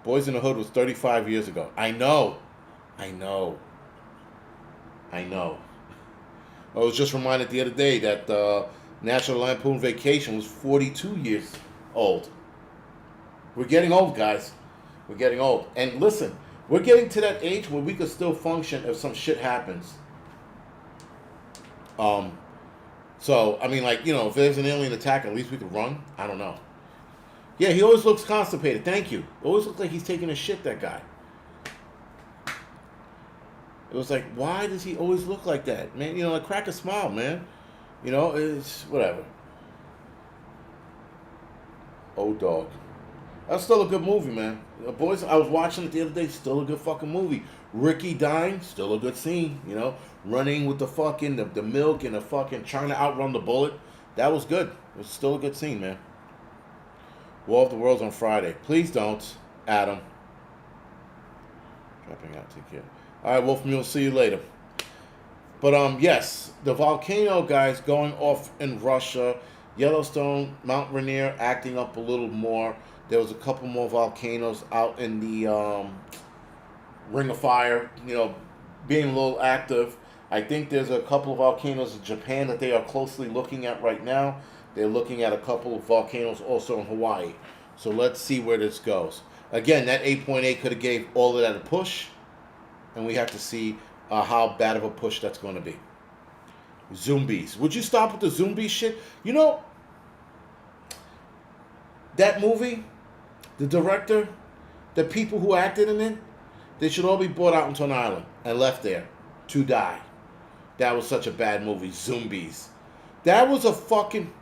Boys in the Hood was 35 years ago. I know. I was just reminded the other day that National Lampoon Vacation was 42 years old. We're getting old, guys. We're getting old. And listen, we're getting to that age where we could still function if some shit happens. So, I mean, like, if there's an alien attack, at least we could run. I don't know. Yeah, he always looks constipated. Thank you. Always looks like he's taking a shit, that guy. It was like, why does he always look like that? Man, like, crack a smile, man. It's whatever. Oh, dog. That's still a good movie, man. Boys, I was watching it the other day. Still a good fucking movie. Ricky dying, still a good scene. Running with the fucking, the milk and the fucking trying to outrun the bullet. That was good. It was still a good scene, man. War of the Worlds on Friday. Please don't, Adam. Dropping out, take care. All right, Wolf Mule, see you later. But, yes, the volcano, guys, going off in Russia. Yellowstone, Mount Rainier acting up a little more. There was a couple more volcanoes out in the Ring of Fire, being a little active. I think there's a couple of volcanoes in Japan that they are closely looking at right now. They're looking at a couple of volcanoes also in Hawaii. So let's see where this goes. Again, that 8.8 could have gave all of that a push. And we have to see how bad of a push that's going to be. Zombies. Would you stop with the zombie shit? That movie, the director, the people who acted in it, they should all be brought out into an island and left there to die. That was such a bad movie. Zombies. That was a fucking...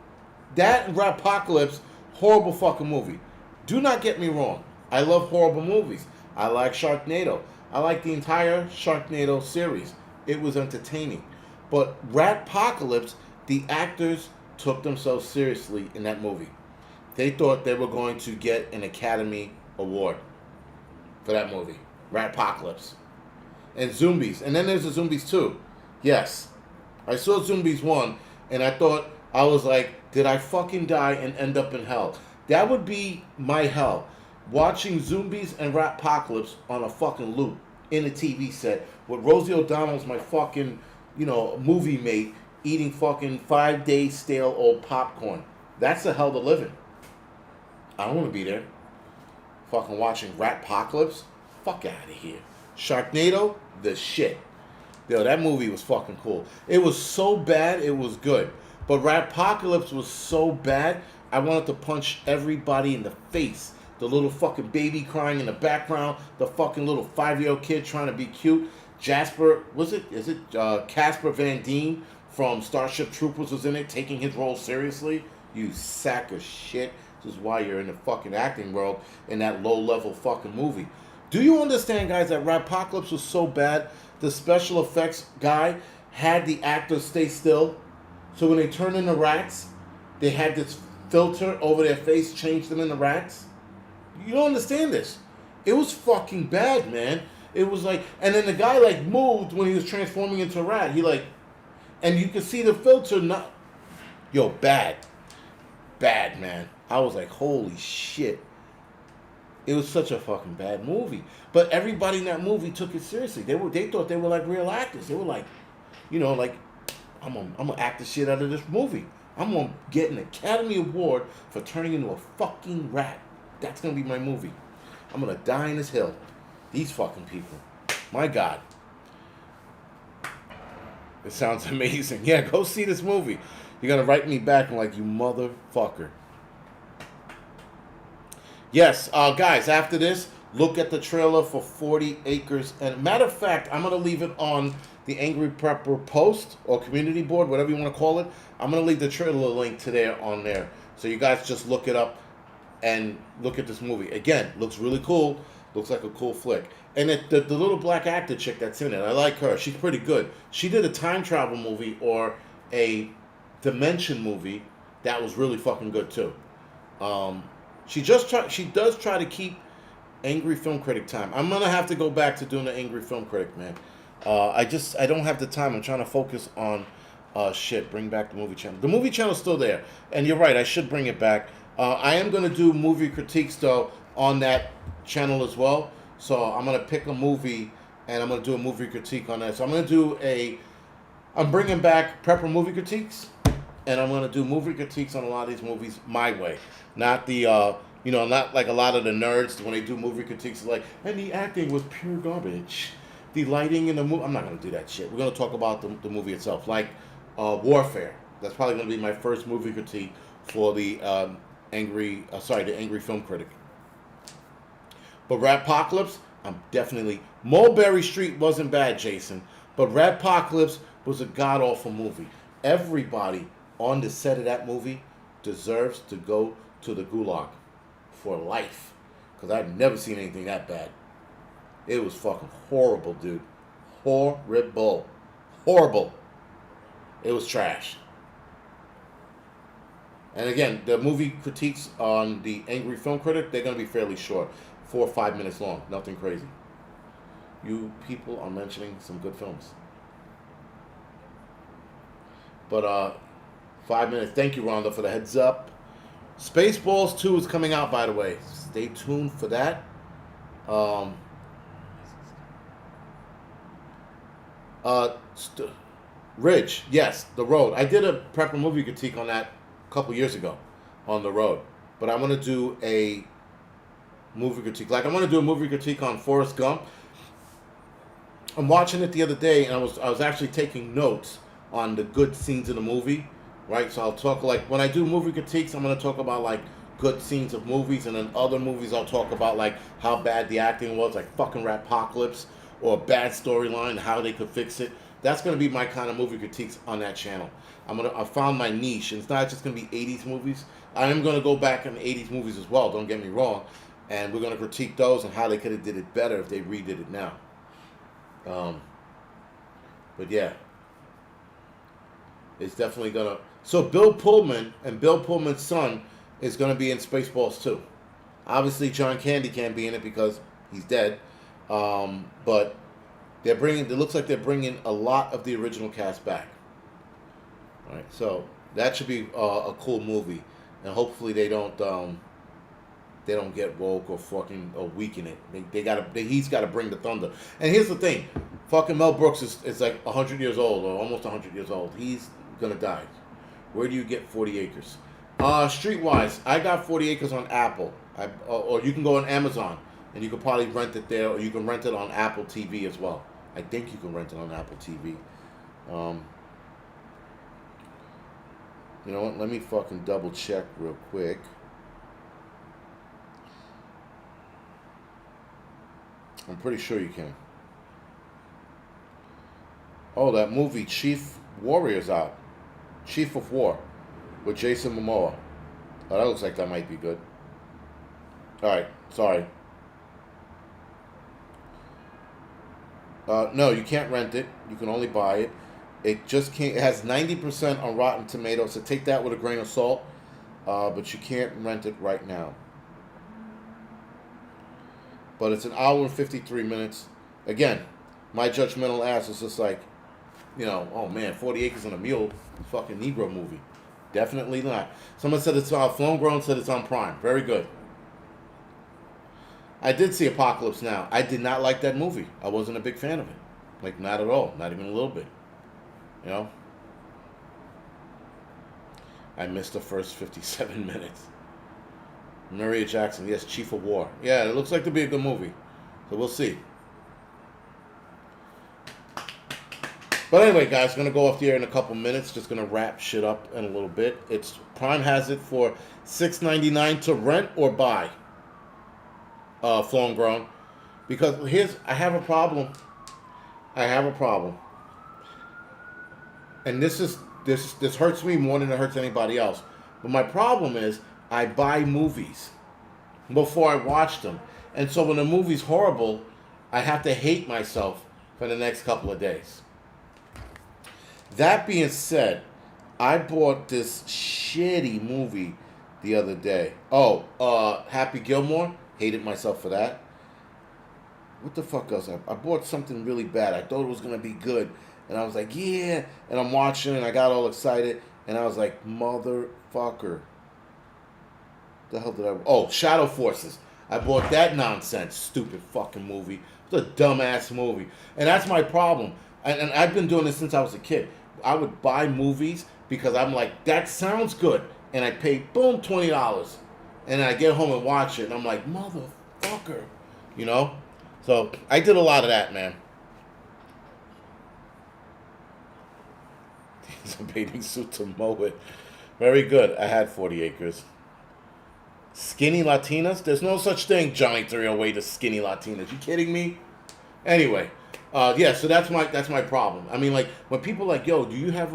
That and Apocalypse, horrible fucking movie. Do not get me wrong. I love horrible movies. I like Sharknado. I like the entire Sharknado series. It was entertaining. But Ratpocalypse, the actors took themselves seriously in that movie. They thought they were going to get an Academy Award for that movie. Ratpocalypse. And Zombies. And then there's the Zombies 2. Yes. I saw Zombies 1, and I thought, I was like, did I fucking die and end up in hell? That would be my hell. Watching Zombies and Ratpocalypse on a fucking loop in a TV set with Rosie O'Donnell's my fucking, movie mate eating fucking 5-day stale old popcorn. That's the hell to live in. I don't want to be there. Fucking watching Ratpocalypse? Fuck out of here. Sharknado? The shit. Yo, that movie was fucking cool. It was so bad, it was good. But Ratpocalypse was so bad, I wanted to punch everybody in the face. The little fucking baby crying in the background. The fucking little 5-year-old kid trying to be cute. Jasper, Casper Van Dien from Starship Troopers was in it, taking his role seriously. You sack of shit. This is why you're in the fucking acting world in that low-level fucking movie. Do you understand, guys, that Ratpocalypse was so bad, the special effects guy had the actors stay still? So when they turned into rats, they had this filter over their face, changed them into rats? You don't understand this. It was fucking bad, man. It was like, and then the guy like moved when he was transforming into a rat. And you could see the filter not, bad. Bad, man. I was like, holy shit. It was such a fucking bad movie. But everybody in that movie took it seriously. They thought they were like real actors. They were like, I'm gonna act the shit out of this movie. I'm gonna get an Academy Award for turning into a fucking rat. That's gonna be my movie. I'm gonna die in this hill. These fucking people. My God. It sounds amazing. Yeah, go see this movie. You're gonna write me back and like, you motherfucker. Yes, guys, after this, look at the trailer for 40 Acres. And matter of fact, I'm going to leave it on the Angry Prepper post or community board, whatever you want to call it. I'm going to leave the trailer link to there on there. So you guys just look it up and look at this movie. Again, looks really cool. Looks like a cool flick. And the little black actor chick that's in it, I like her. She's pretty good. She did a time travel movie or a dimension movie that was really fucking good too. She does try to keep Angry Film Critic time. I'm gonna have to go back to doing the Angry Film Critic, man. I don't have the time. I'm trying to focus on bring back the movie channel. The movie channel's still there, and you're right, I should bring it back. I am gonna do movie critiques though on that channel as well. So I'm gonna pick a movie and I'm gonna do a movie critique on that. So I'm bringing back Prepper movie critiques, and I'm gonna do movie critiques on a lot of these movies my way. Not the, not like a lot of the nerds when they do movie critiques, like, and the acting was pure garbage. The lighting in the movie, I'm not going to do that shit. We're going to talk about the movie itself, like Warfare. That's probably going to be my first movie critique for the Angry Film Critic. But Ratpocalypse, Mulberry Street wasn't bad, Jason, but Ratpocalypse was a god-awful movie. Everybody on the set of that movie deserves to go to the gulag for life, because I've never seen anything that bad. It was fucking horrible, dude. Horrible. It was trash. And again, the movie critiques on the Angry Film Critic, they're going to be fairly short, 4 or 5 minutes long, nothing crazy. You people are mentioning some good films. But 5 minutes. Thank you, Rhonda, for the heads up. Spaceballs 2 is coming out, by the way. Stay tuned for that. Ridge, yes, The Road. I did a Prepper movie critique on that a couple years ago on The Road. But I want to do a movie critique. Like, I want to do a movie critique on Forrest Gump. I'm watching it the other day, and I was actually taking notes on the good scenes in the movie. Right, so I'll talk, like, when I do movie critiques, I'm going to talk about, like, good scenes of movies, and then other movies I'll talk about, like, how bad the acting was, like fucking Ratpocalypse, or a bad storyline, how they could fix it. That's going to be my kind of movie critiques on that channel. I found my niche, and it's not just going to be 80s movies. I am going to go back in the 80s movies as well, don't get me wrong, and we're going to critique those and how they could have did it better if they redid it now. Um, but yeah, it's definitely gonna. So Bill Pullman and Bill Pullman's son is gonna be in Spaceballs too. Obviously, John Candy can't be in it because he's dead. But they're bringing. It looks like they're bringing a lot of the original cast back. All right, so that should be a cool movie, and hopefully they don't get woke or fucking or weaken it. He's gotta bring the thunder. And here's the thing, fucking Mel Brooks is like 100 years old or almost 100 years old. He's gonna die. Where do you get 40 acres? Streetwise, I got 40 acres on Apple. Or you can go on Amazon and you can probably rent it there, or you can rent it on Apple TV as well. I think you can rent it on Apple TV. You know what? Let me fucking double check real quick. I'm pretty sure you can. Oh, that movie Chief Warrior's out. Chief of War with Jason Momoa. Oh, that looks like that might be good. Alright, sorry. No, you can't rent it. You can only buy it. It just can't. It has 90% on Rotten Tomatoes, so take that with a grain of salt. But you can't rent it right now. But it's an hour and 53 minutes. Again, my judgmental ass is just like, oh man, 40 Acres and a Mule, fucking Negro movie. Definitely not. Someone said it's on Flown Grown, said it's on Prime. Very good. I did see Apocalypse Now. I did not like that movie. I wasn't a big fan of it. Like, not at all. Not even a little bit. I missed the first 57 minutes. Maria Jackson, yes, Chief of War. Yeah, it looks like to be a good movie. So we'll see. But anyway, guys, going to go off the air in a couple minutes. Just going to wrap shit up in a little bit. Prime has it for $6.99 to rent or buy. Flown Grown. Because I have a problem. And this hurts me more than it hurts anybody else. But my problem is I buy movies before I watch them. And so when a movie's horrible, I have to hate myself for the next couple of days. That being said, I bought this shitty movie the other day. Happy Gilmore. Hated myself for that. What the fuck else? I bought something really bad. I thought it was going to be good. And I was like, yeah. And I'm watching and I got all excited. And I was like, motherfucker. The hell did I... Oh, Shadow Forces. I bought that nonsense. Stupid fucking movie. It's a dumbass movie. And that's my problem. And I've been doing this since I was a kid. I would buy movies because I'm like, that sounds good. And I pay, boom, $20. And then I get home and watch it. And I'm like, motherfucker. So I did a lot of that, man. It's a bathing suit to mow it. Very good. I had 40 acres. Skinny Latinas? There's no such thing, Johnny 308, as skinny Latinas. You kidding me? Anyway, so that's my problem. I mean, like, when people are like, yo, do you have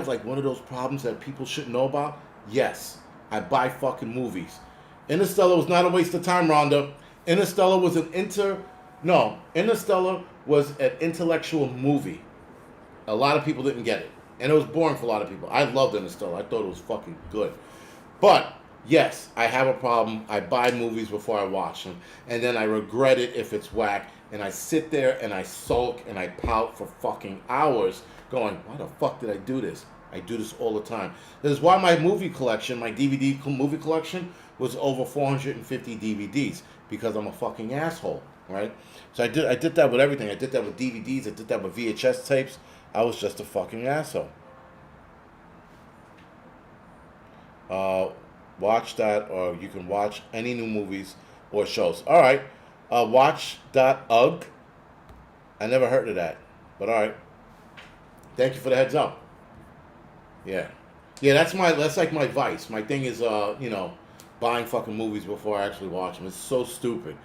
like one of those problems that people shouldn't know about? Yes. I buy fucking movies. Interstellar was not a waste of time, Rhonda. Interstellar was Interstellar was an intellectual movie. A lot of people didn't get it. And it was boring for a lot of people. I loved Interstellar. I thought it was fucking good. But, yes, I have a problem. I buy movies before I watch them. And then I regret it if it's whack. And I sit there and I sulk and I pout for fucking hours going, why the fuck did I do this? I do this all the time. This is why my movie collection, my DVD movie collection, was over 450 DVDs. Because I'm a fucking asshole, right? So I did that with everything. I did that with DVDs. I did that with VHS tapes. I was just a fucking asshole. Watch that, or you can watch any new movies or shows. All right. Watch.ug. I never heard of that, but all right. Thank you for the heads up. Yeah, that's like my vice. My thing is, buying fucking movies before I actually watch them. It's so stupid.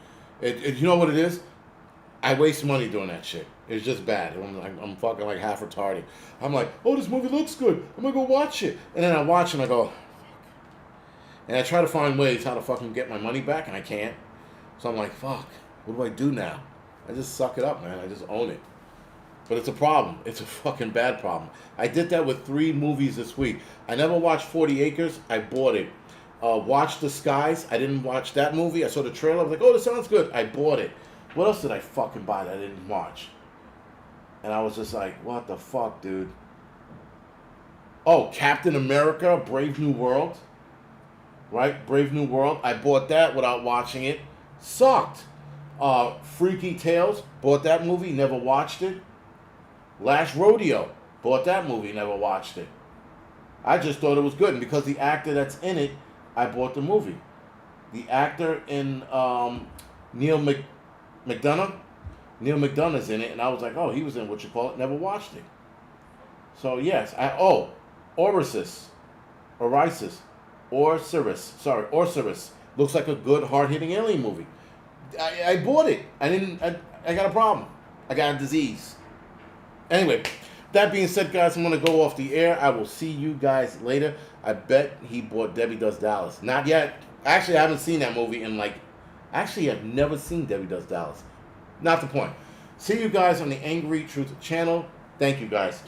You know what it is? I waste money doing that shit. It's just bad. I'm fucking like half retarded. I'm like, oh, this movie looks good. I'm gonna go watch it. And then I watch it and I go, fuck. And I try to find ways how to fucking get my money back and I can't. So I'm like, fuck, what do I do now? I just suck it up, man. I just own it. But it's a problem. It's a fucking bad problem. I did that with 3 movies this week. I never watched 40 Acres. I bought it. Watch the Skies. I didn't watch that movie. I saw the trailer. I was like, oh, this sounds good. I bought it. What else did I fucking buy that I didn't watch? And I was just like, what the fuck, dude? Oh, Captain America, Brave New World. Right? Brave New World. I bought that without watching it. Sucked. Freaky Tales. Bought that movie. Never watched it. Last Rodeo. Bought that movie. Never watched it. I just thought it was good. And because the actor that's in it, I bought the movie. The actor in Neil McDonough. Neil McDonough's in it. And I was like, oh, he was in what you call it. Never watched it. So, yes. Osiris. Osiris. Looks like a good, hard-hitting alien movie. I bought it. I got a problem. I got a disease. Anyway, that being said, guys, I'm going to go off the air. I will see you guys later. I bet he bought Debbie Does Dallas. Not yet. Actually, I haven't seen that movie in Actually, I've never seen Debbie Does Dallas. Not the point. See you guys on the Angry Truth channel. Thank you, guys.